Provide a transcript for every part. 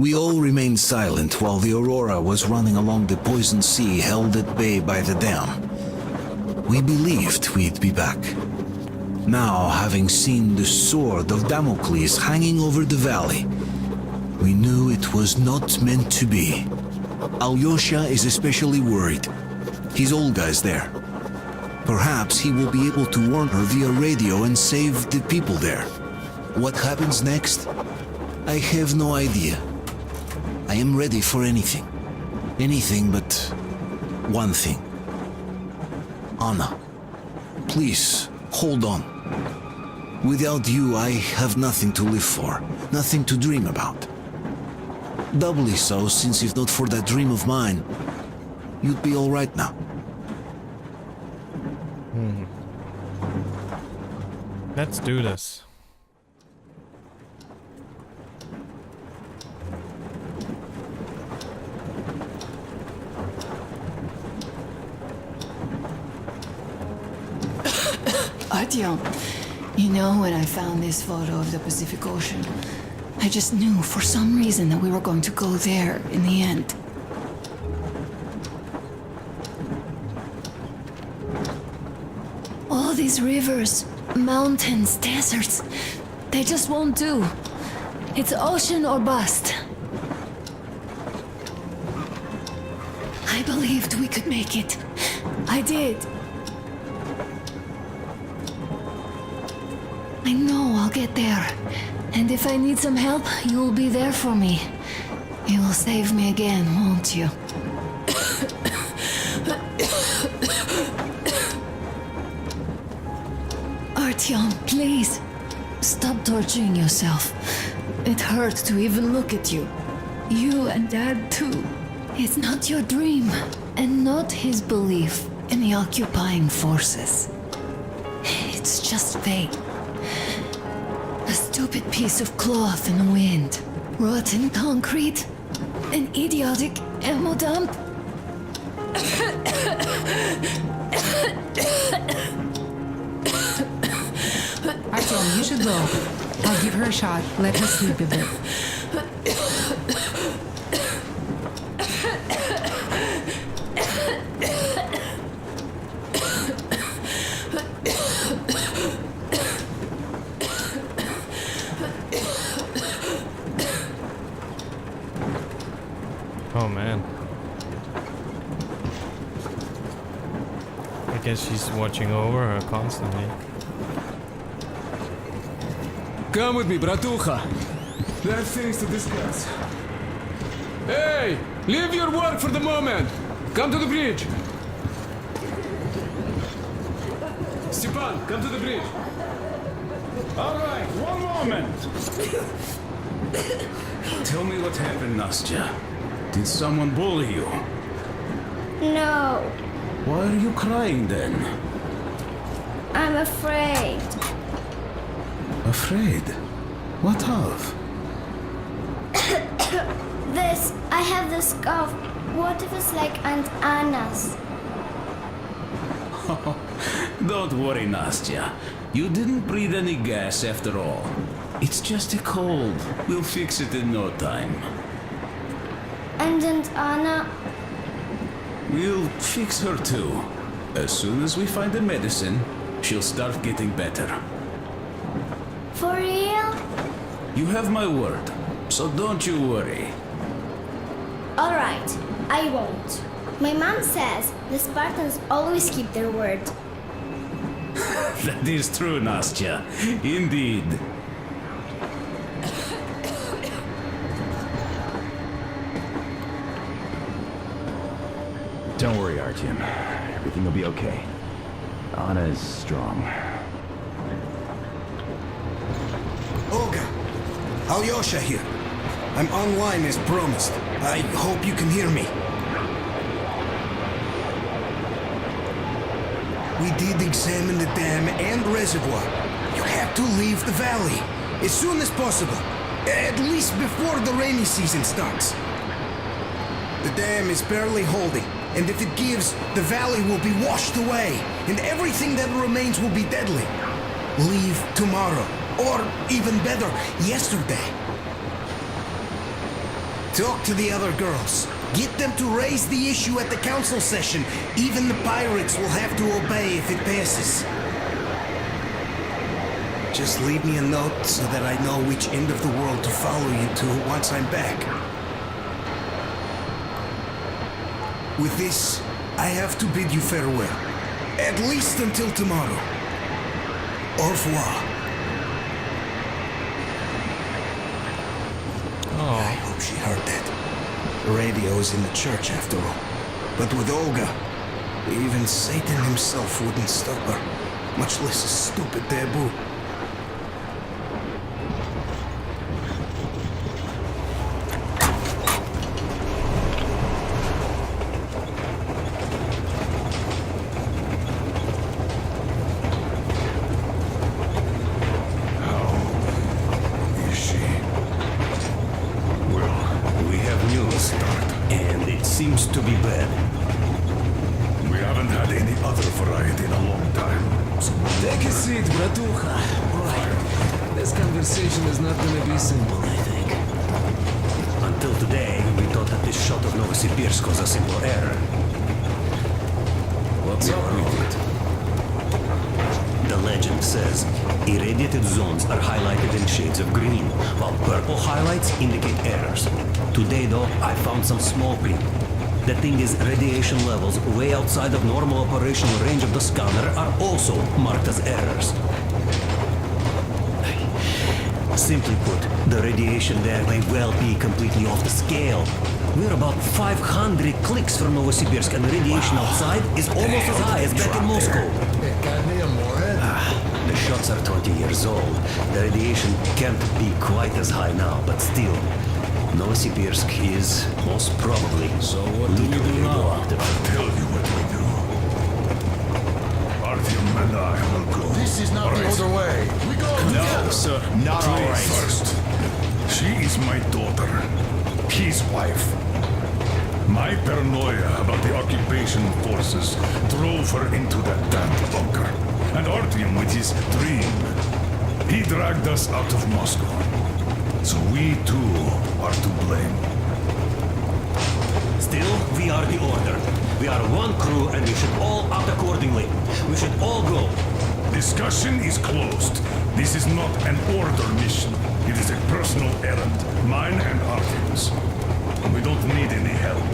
We all remained silent while the Aurora was running along the poison sea held at bay by the dam. We believed we'd be back. Now, having seen the sword of Damocles hanging over the valley, we knew it was not meant to be. Alyosha is especially worried. His Olga's there. Perhaps he will be able to warn her via radio and save the people there. What happens next? I have no idea. I am ready for anything. Anything but one thing. Anna, please, hold on. Without you, I have nothing to live for, nothing to dream about. Doubly so, since if not for that dream of mine, you'd be all right now. Let's do this. Artyom, you know, when I found this photo of the Pacific Ocean, I just knew for some reason that we were going to go there in the end. All these rivers, mountains, deserts, they just won't do. It's ocean or bust. I believed we could make it. I did. I know I'll get there. And if I need some help, you'll be there for me. You will save me again, won't you? Artyom, please. Stop torturing yourself. It hurts to even look at you. You and Dad too. It's not your dream, and not his belief in the occupying forces. It's just fate. A stupid piece of cloth in the wind. Rotten concrete. An idiotic ammo dump. Artyom, you should go. I'll give her a shot. Let her sleep a bit. Oh man. I guess she's watching over her constantly. Come with me, bratucha. There are things to discuss. Hey! Leave your work for the moment! Come to the bridge! Stepan, come to the bridge! All right, one moment. Tell me what happened, Nastya. Did someone bully you? No, Why are you crying then? I'm afraid. Afraid? What of? I have this cough. What if it's like Aunt Anna's? Don't worry, Nastya. You didn't breathe any gas after all. It's just a cold. We'll fix it in no time. And Aunt Anna? We'll fix her too. As soon as we find the medicine, she'll start getting better. For real? You have my word, so don't you worry. Alright, I won't. My mom says the Spartans always keep their word. That is true, Nastya. Indeed. Don't worry, Artyom. Everything will be okay. Anna is strong. Olga! Alyosha here. I'm online as promised. I hope you can hear me. We did examine the dam and reservoir. You have to leave the valley as soon as possible. At least before the rainy season starts. The dam is barely holding, and if it gives, the valley will be washed away, and everything that remains will be deadly. Leave tomorrow, or even better, yesterday. Talk to the other girls. Get them to raise the issue at the council session. Even the pirates will have to obey if it passes. Just leave me a note so that I know which end of the world to follow you to once I'm back. With this, I have to bid you farewell. At least until tomorrow. Au revoir. I hope she heard that. The radio is in the church after all. But with Olga, even Satan himself wouldn't stop her. Much less a stupid taboo. Seems to be bad. We haven't had any other variety in a long time. So Take a seat, bratucha. Right. This conversation is not gonna be simple, I think. Until today, we thought that this shot of Novosibirsk was a simple error. What's up with it? The legend says irradiated zones are highlighted in shades of green, while purple highlights indicate errors. Today, though, I found some small print. The thing is, radiation levels way outside of normal operational range of the scanner are also marked as errors. Simply put, the radiation there may well be completely off the scale. We're about 500 clicks from Novosibirsk, and the radiation outside is almost as high as back in Moscow. The shots are 20 years old. The radiation can't be quite as high now, but still, Novosibirsk is most probably So what do we do now? I'll tell you what we do. Artyom and I will go. This is not the other way. We go together. No, sir. Not all right. First, she is my daughter. His wife. My paranoia about the occupation forces drove her into that damned bunker. And Artyom with his dream. He dragged us out of Moscow. So we too are to blame. Still, we are the order. We are one crew and we should all act accordingly. We should all go. Discussion is closed. This is not an order mission. It is a personal errand. Mine and Artyom's. We don't need any help.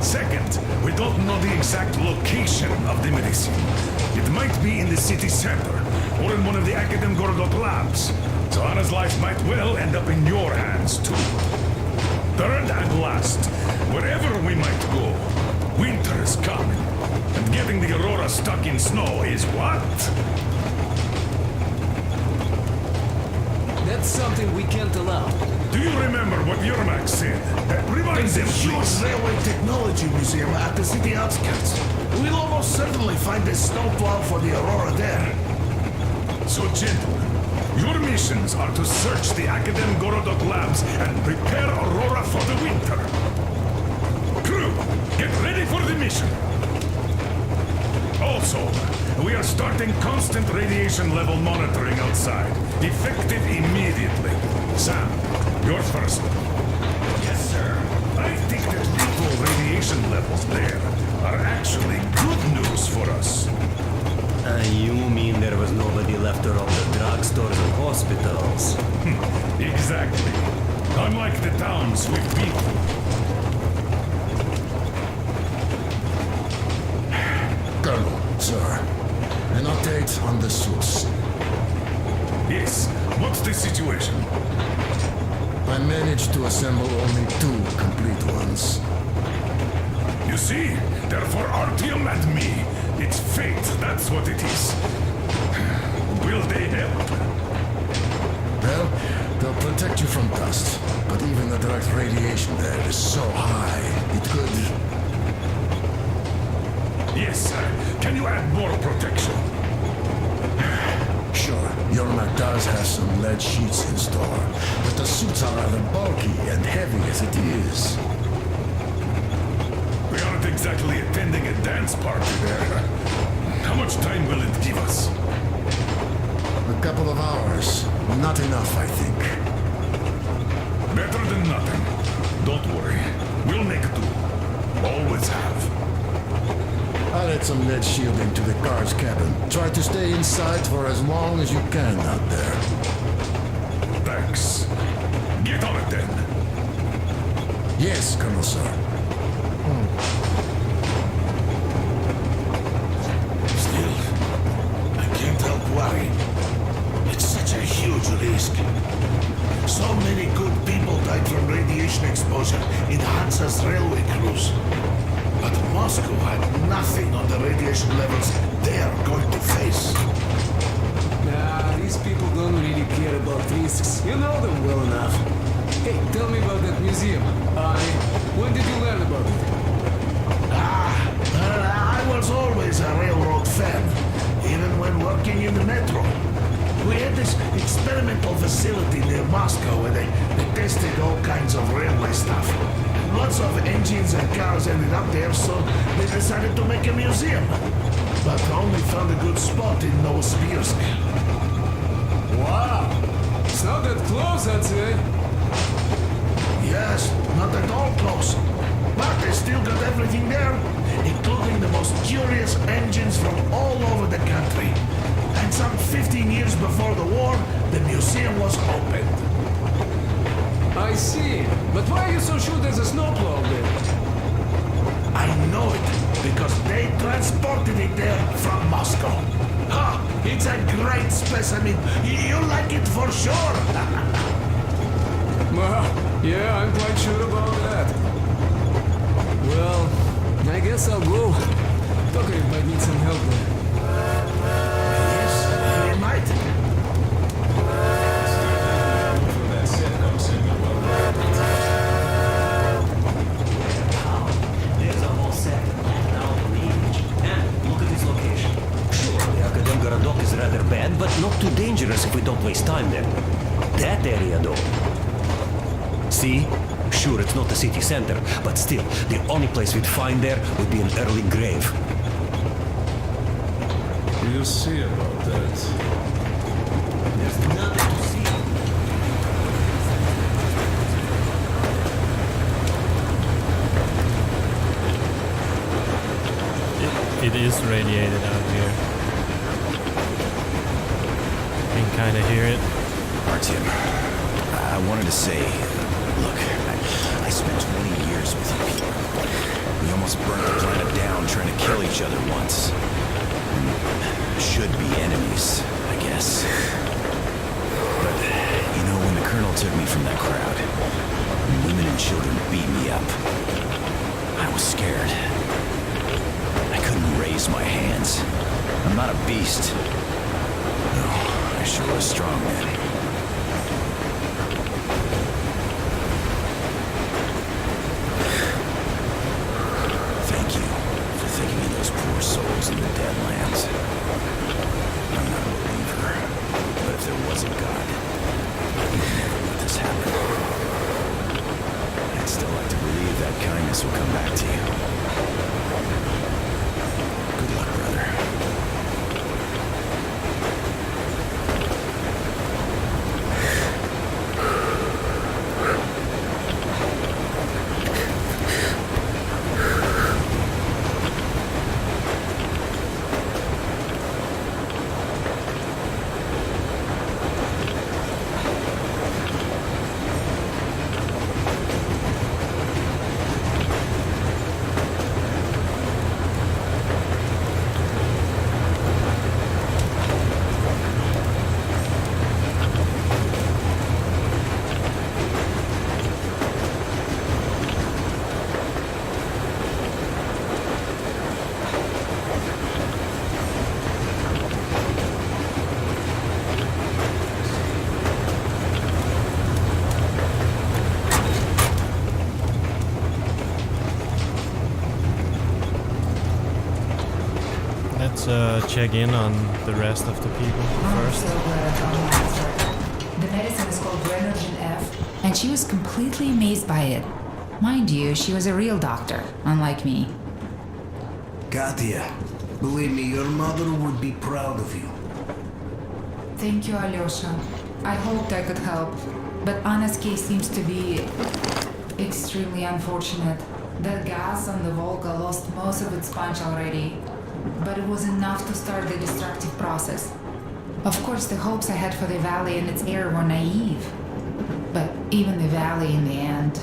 Second, we don't know the exact location of the medicine. It might be in the city center, or in one of the Academ Gorodok labs. So Anna's life might well end up in your hands, too. Third and last, wherever we might go, winter is coming. And getting the Aurora stuck in snow is what? That's something we can't allow. Do you remember what Yermak said? Remind them, please. Railway Technology Museum at the city outskirts. We'll almost certainly find a snowplow for the Aurora there. So, gentlemen, your missions are to search the Academ Gorodok labs and prepare Aurora for the winter. Crew, get ready for the mission. Also, we are starting constant radiation level monitoring outside. Effective immediately. Sam, you're first. Yes, sir. I think that lethal radiation levels there are actually good news for us. You mean there was nobody left to rob the drugstores and hospitals? Exactly. Unlike the towns we've been through. Colonel, sir, an update on the suits. Yes, what's the situation? I managed to assemble only 2 complete ones. You see, they're for Artyom and me. It's fate, that's what it is. Will they help? Well, they'll protect you from dust, but even the direct radiation there is so high, it could... Yes, sir. Can you add more protection? Sure, Yermak does have some lead sheets in store, but the suits are rather bulky and heavy as it is. We aren't exactly attending a dance party there. How much time will it give us? A couple of hours. Not enough, I think. Better than nothing. Don't worry. We'll make do. Always have. I'll add some lead shielding to the car's cabin. Try to stay inside for as long as you can out there. Thanks. Get on it then. Yes, Colonel Sir. Still, I can't help worrying. It's such a huge risk. So many good people died from radiation exposure in Hansa's railway crews. But Moscow had nothing on the radiation levels they're going to face. Nah, these people don't really care about risks. You know them well enough. Hey, tell me about that museum. When did you learn about it? I was always a railroad fan, even when working in the metro. We had this experimental facility near Moscow where they tested all kinds of railway stuff. Lots of engines and cars ended up there, so they decided to make a museum. But only found a good spot in Novosibirsk. Wow! It's not that close, I'd say. Yes, not at all close. But they still got everything there, including the most curious engines from all over the country. And some 15 years before the war, the museum was opened. I see. But why are you so sure there's a snowplow there? I know it, because they transported it there from Moscow. Ha! It's a great specimen. You like it for sure. Well, yeah, I'm quite sure about that. Well, I guess I'll go. Tokarev might need some help there. Yes, he might. There's a whole set now on the image. And look at this location. Sure, the Akadem Gorodok is rather bad, but not too dangerous if we don't waste time there. That area, though. See? Sure, it's not the city center, but still, the only place we'd find there would be an early grave. We'll see about that. There's nothing to see. It is radiated out here. You can kind of hear it. Artyom, I wanted to say, look, I spent 20 years with you people. We almost burnt the planet down trying to kill each other once. Should be enemies, I guess. But, you know, when the Colonel took me from that crowd, women and children beat me up. I was scared. I couldn't raise my hands. I'm not a beast. No, I sure was strong then. Thank you for thinking of those poor souls in the dead lands. I'm not a believer, but if there was a God, he'd never let this happen. I'd still like to believe that kindness will come back to you. Good luck, brother. Let's check in on the rest of the people first. So glad I found the answer. The medicine is called Renergen F, and she was completely amazed by it. Mind you, she was a real doctor, unlike me. Katya, believe me, your mother would be proud of you. Thank you, Alyosha. I hoped I could help, but Anna's case seems to be Extremely unfortunate. That gas on the Volga lost most of its punch already, but it was enough to start the destructive process. Of course, the hopes I had for the valley and its air were naive, but even the valley in the end.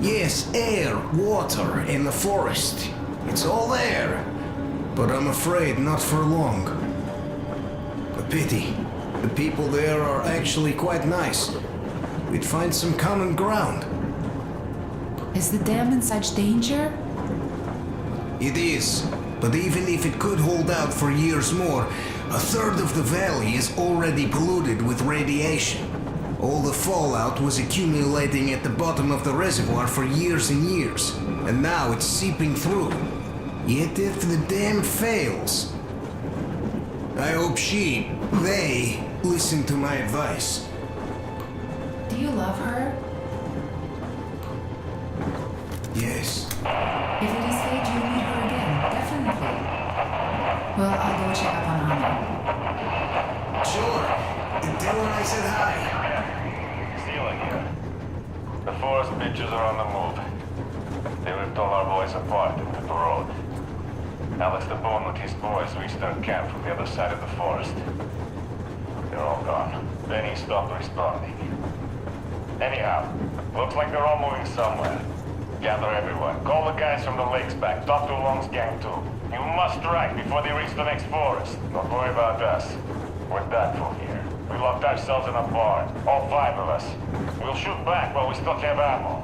Yes, air, water, and the forest. It's all there. But I'm afraid not for long. A pity. The people there are actually quite nice. We'd find some common ground. Is the dam in such danger? It is. But even if it could hold out for years more, a third of the valley is already polluted with radiation. All the fallout was accumulating at the bottom of the reservoir for years and years, and now it's seeping through. Yet if the dam fails, I hope they listen to my advice. Do you love her? Yes. If it is fate, you'll meet her again, definitely. Well, I'll go check up on Anna. Sure. Tell her I said hi. Stealing here. The forest bitches are on the move. They ripped all our boys apart and took the road. Alex the Bone with his boys reached their camp from the other side of the forest. They're all gone. Benny stopped responding. Anyhow, looks like they're all moving somewhere. Gather everyone. Call the guys from the lakes back. Talk to Long's gang too. You must strike before they reach the next forest. Don't worry about us. We're done for here. We locked ourselves in a barn. All 5 of us. We'll shoot back while we still have ammo.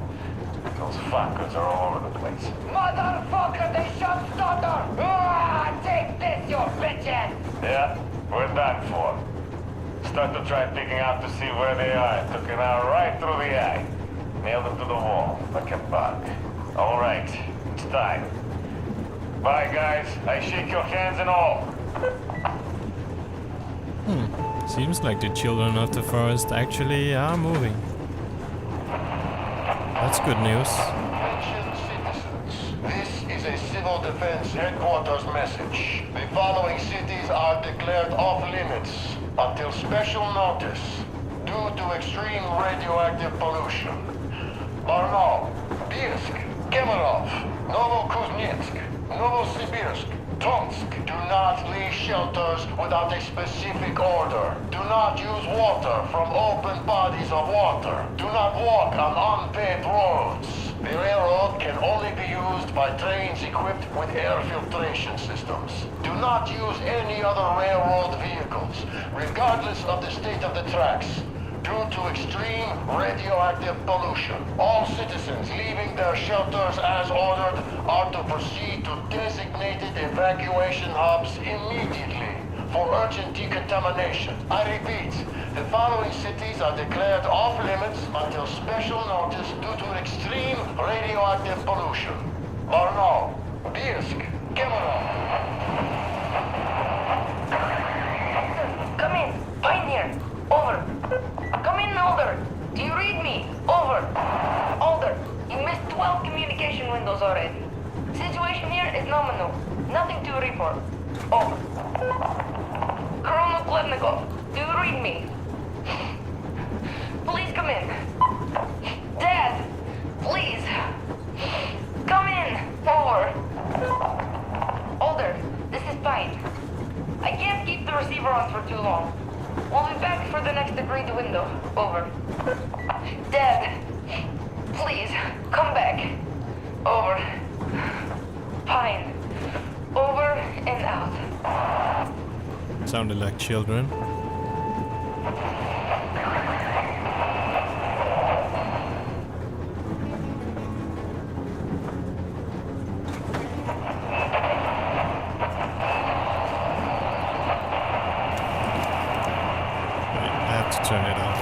Those fuckers are all over the place. Motherfucker, they shot Stutter! Ah, take this, you bitches! Yeah, we're done for. Start to try picking out to see where they are. Took an hour right through the eye. Nailed them to the wall like a bug. All right, it's time. Bye, guys. I shake your hands and all. Seems like the children of the forest actually are moving. That's good news. Attention citizens. This is a civil defense headquarters message. The following cities are declared off limits until special notice due to extreme radioactive pollution. Barnaul, Birsk, Kemerov, Novokuznetsk, Novosibirsk, Tomsk. Do not leave shelters without a specific order. Do not use water from open bodies of water. Do not walk on unpaved roads. The railroad can only be used by trains equipped with air filtration systems. Do not use any other railroad vehicles, regardless of the state of the tracks, due to extreme radioactive pollution. All citizens leaving their shelters as ordered are to proceed to designated evacuation hubs immediately for urgent decontamination. I repeat, the following cities are declared off limits until special notice due to extreme radioactive pollution. Barnaul, Birsk, Kemerov. Come in. Pioneer. Over. Come in, Alder. Do you read me? Over. Alder, you missed 12 communication windows already. Situation here is nominal. Nothing to report. Over. Colonel Klebnikov, do you read me? Please come in. Dad, please. Come in. Over. Alder, this is Pine. I can't keep the receiver on for too long. We'll be back for the next agreed window. Over. Dad, please, come back. Over. Pine. Over and out. Sounded like children. Turn it off.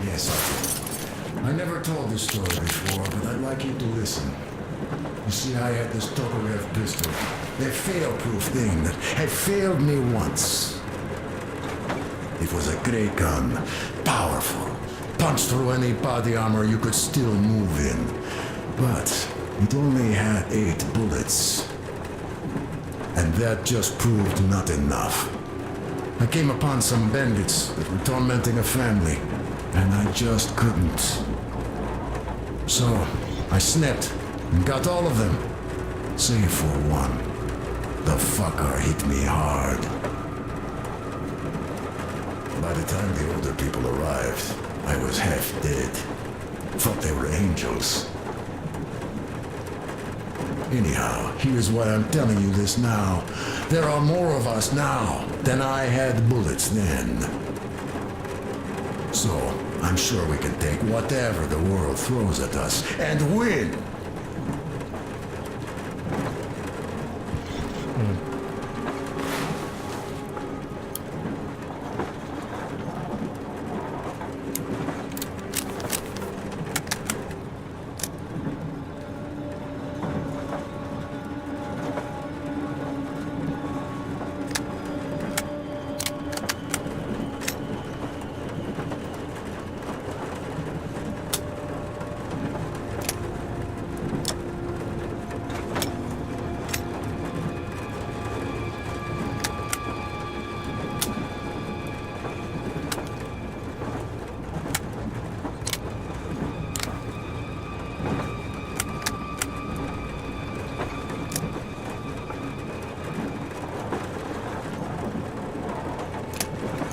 Yes, I never told this story before, but I'd like you to listen. You see, I had this Tokarev pistol. A fail-proof thing that had failed me once. It was a great gun. Powerful. Punched through any body armor you could still move in. But it only had 8 bullets. And that just proved not enough. I came upon some bandits that were tormenting a family, and I just couldn't. So, I snapped and got all of them, save for one. The fucker hit me hard. By the time the older people arrived, I was half dead. Thought they were angels. Anyhow, here's why I'm telling you this now. There are more of us now than I had bullets then. So, I'm sure we can take whatever the world throws at us and win!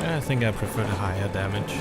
I think I prefer the higher damage.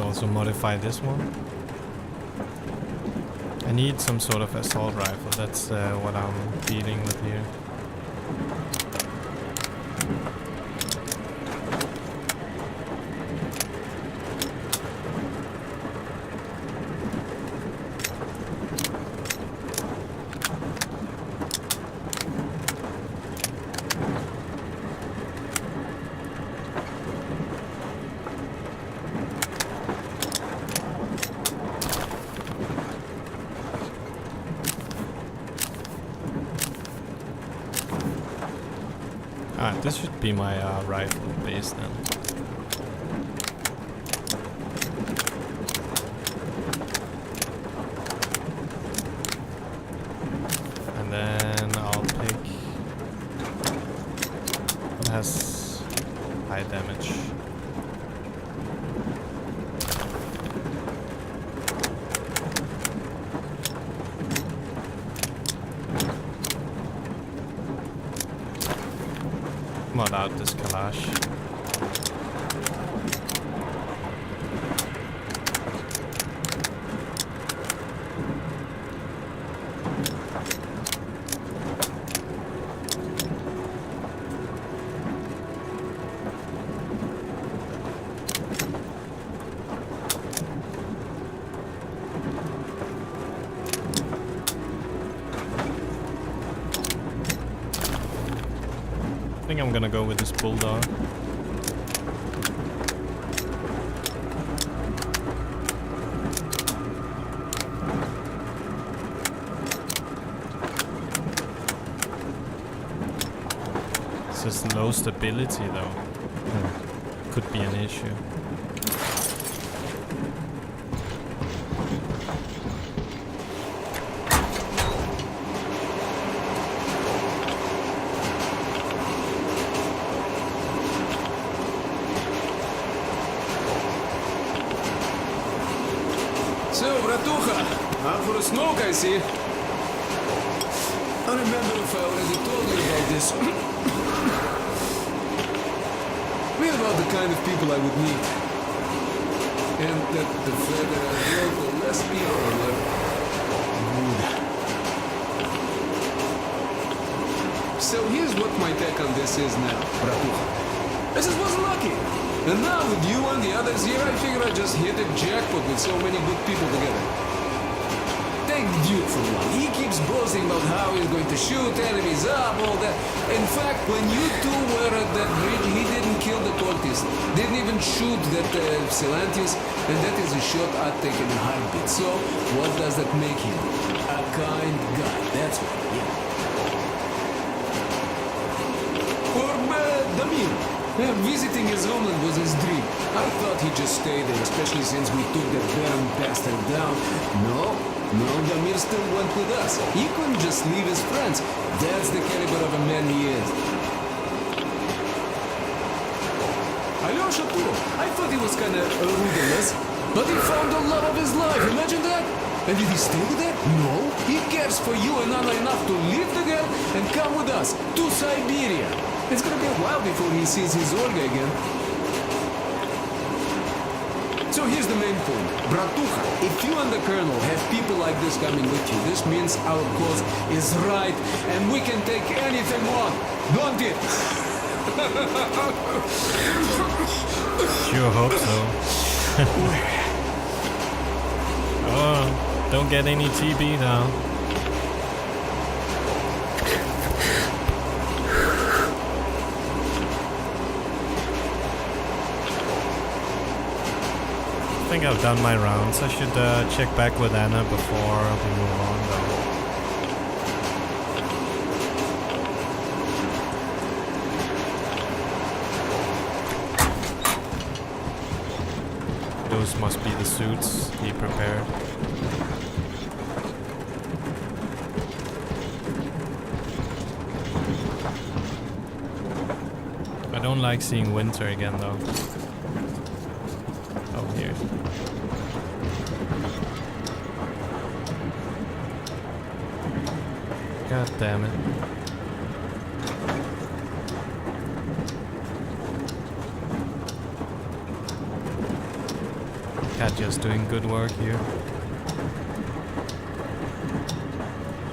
Also modify this one. I need some sort of assault rifle. That's what I'm dealing with here. This should be my rifle base then. And then I'll pick what has high damage. Mod out this Kalash. think I'm gonna go with this bulldog. It's just low stability though. Could be an issue. So, Bratucha, out for a smoke, I see. I remember if I already told you about this. We're about the kind of people I would meet. And that the further I go, the less people are good. So here's what my take on this is now, Bratucha. I just wasn't lucky. And now with you and the others here, I figure I just hit a jackpot with so many good people together. Take Duke for one. He keeps boasting about how he's going to shoot enemies up, all that. In fact, when you two were at that bridge, he didn't kill the cultist. Didn't even shoot that Silantius, and that is a shot I'd take in a heartbeat. So, what does that make him? A kind guy. That's what, yeah. Or Damir. Visiting his homeland was his dream. I thought he'd just stay there, especially since we took that Baron bastard down. No, Damir still went with us. He couldn't just leave his friends. That's the caliber of a man he is. Alyosha too. I thought he was kinda rudderless, but he found the love of his life. Imagine that. And did he stay with her? No. He cares for you and Anna enough to leave the girl and come with us to Siberia. It's gonna be a while before he sees his Olga again. So here's the main point. Bratucha, if you and the Colonel have people like this coming with you, this means our cause is right and we can take anything on, don't it? Sure hope so. Oh, don't get any TB now. I think I've done my rounds. I should check back with Anna before we move on though. Those must be the suits he prepared. I don't like seeing winter again though. Oh, here. God damn it. Kat just doing good work here.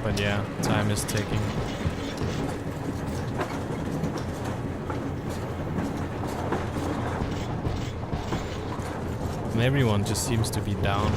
But yeah, time is ticking. And everyone just seems to be down.